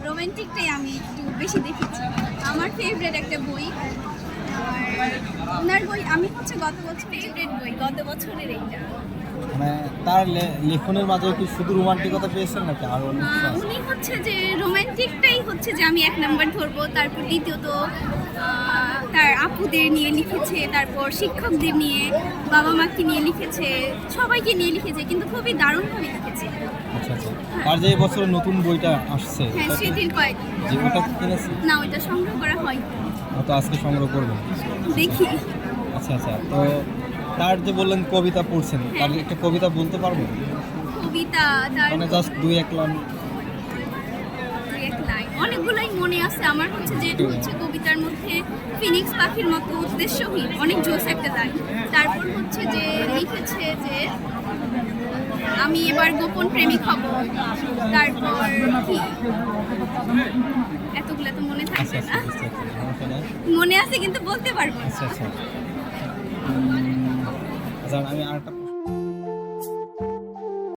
রোমান্টিকটাই আমি একটু বেশি দেখেছি। আমার ফেভারিট একটা বই, আর ওনার বই আমি হচ্ছে গত বছর ফেভারিট বই গত বছরের এইটা। মানে তার লেখনের মাঝে কি শুধু রোমান্টিকতা পেয়েছেন নাকি আর অন্য কিছু আছে? উনি হচ্ছে যে রোমান্টিকটাই হচ্ছে যে আমি এক নাম্বার ধরবো, তারপর দ্বিতীয়ত তার আপুদের নিয়ে লিখেছে, তারপর শিক্ষকদের নিয়ে, বাবা মাকে নিয়ে লিখেছে, সবাইকে নিয়ে লিখেছে, কিন্তু খুবই দারুণভাবে লিখেছে। আচ্ছা আচ্ছা। আর যে বছরের নতুন বইটা আসছে হ্যাঁ, স্মৃতির কয়েক। যে ওটা কি কিনেছেন? না, ওইটা সংগ্রহ করা হয়। তো আজকে সংগ্রহ করবেন? দেখি। আচ্ছা আচ্ছা। তো তার যে বললেন কবিতা পড়ছেন, তার একটা কবিতা বলতে পারবো? কবিতা তার মানে জাস্ট দুই এক লাইন। এক লাইন অনেকগুলাই মনে আছে আমার, হচ্ছে যে এটা হচ্ছে কবিতার মধ্যে ফিনিক্স পাখির মতো উদ্দেশ্যহীন, অনেক জোস একটা লাইন। তারপর হচ্ছে যে লিখেছে যে আমি এবার গোপন প্রেমিক হব। তারপর কি এতগুলা তো মনে আচ্ছা থাকবে আচ্ছা না, আচ্ছা আচ্ছা, সমস্যা নাই। মনে আছে কিন্তু বলতে পারবো না। আচ্ছা আচ্ছা। আচ্ছা আমি আরেকটা